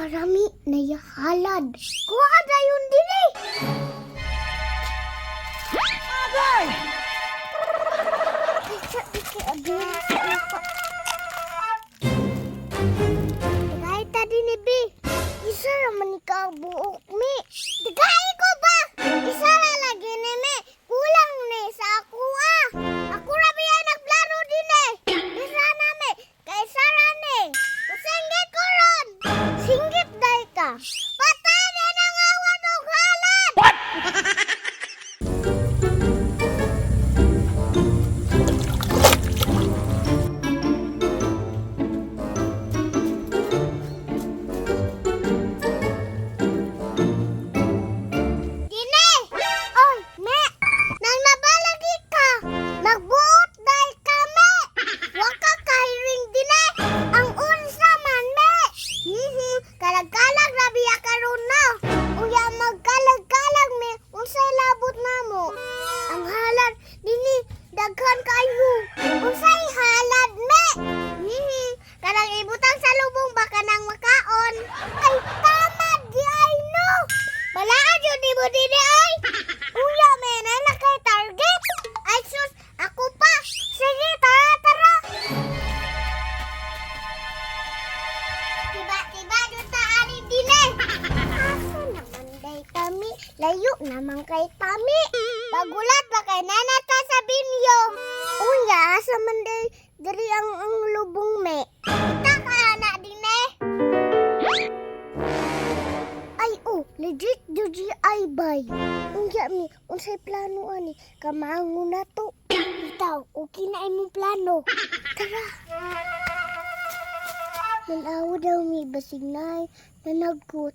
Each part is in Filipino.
arami na yahalad. Kuha na yun din eh. Agay! Isa iki abin sa upa. Kahit tadi ni Bi. Isa naman ikaw buok mi. Dagay ko ba? Isa na lagi ni mi. Kulang ni sa ako ah. Ako rabi ay nagplano din eh. Isa na mi. Kay Sara ni. Singgit ko ron. Singgit day ka. Patay na ng awan o halad. Dine! Oy, me! Nang nabalagi ka! Magbuot dahil kami! Huwag ka kahiring dine! Ang unsa man, me! Kalag-kalag na biya karon na! Uya magkalag-kalag, me! Unsay labot na mo? Ang halad, dini! Daghan kayo! Unsay halad, me! Karang ibutang sa lubong baka nang makaon! Ay, tama di ay no! Balaan yun di mo dini ay! Uya, me! Na kay target! Ay, sus! Ako pa! Sige, tara, tara! Tiba-tiba doon sa anin din eh! Asa naman day kami? Layo naman kay kami! Pagulat ba kay nanata sa binyo? Uya, asa man day dari ang lubong me? Kita ka anak din eh! Ay, oh, legit Joji ay bay. Unya mi, unsay plano ani? Kamaango na to. Itaw, okay na imong plano. Tara. Nanawa daw mi basig nay nanagkot.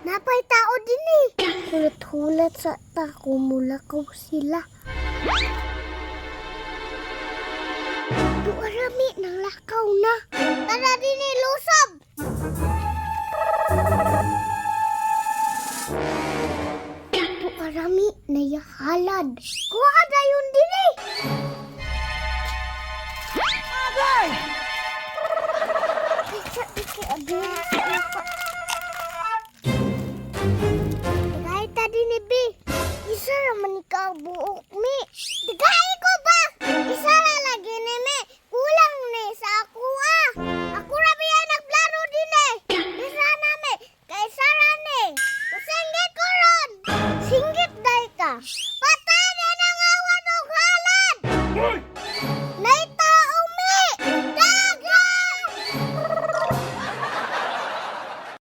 Napay tao din eh. Hulat-hulat sa tako mula ko sila. Duarami nang lakaw na. Tara din eh, lusob. Duarami na yahalad. Kuha na yun din eh. Agay! Isa iki abin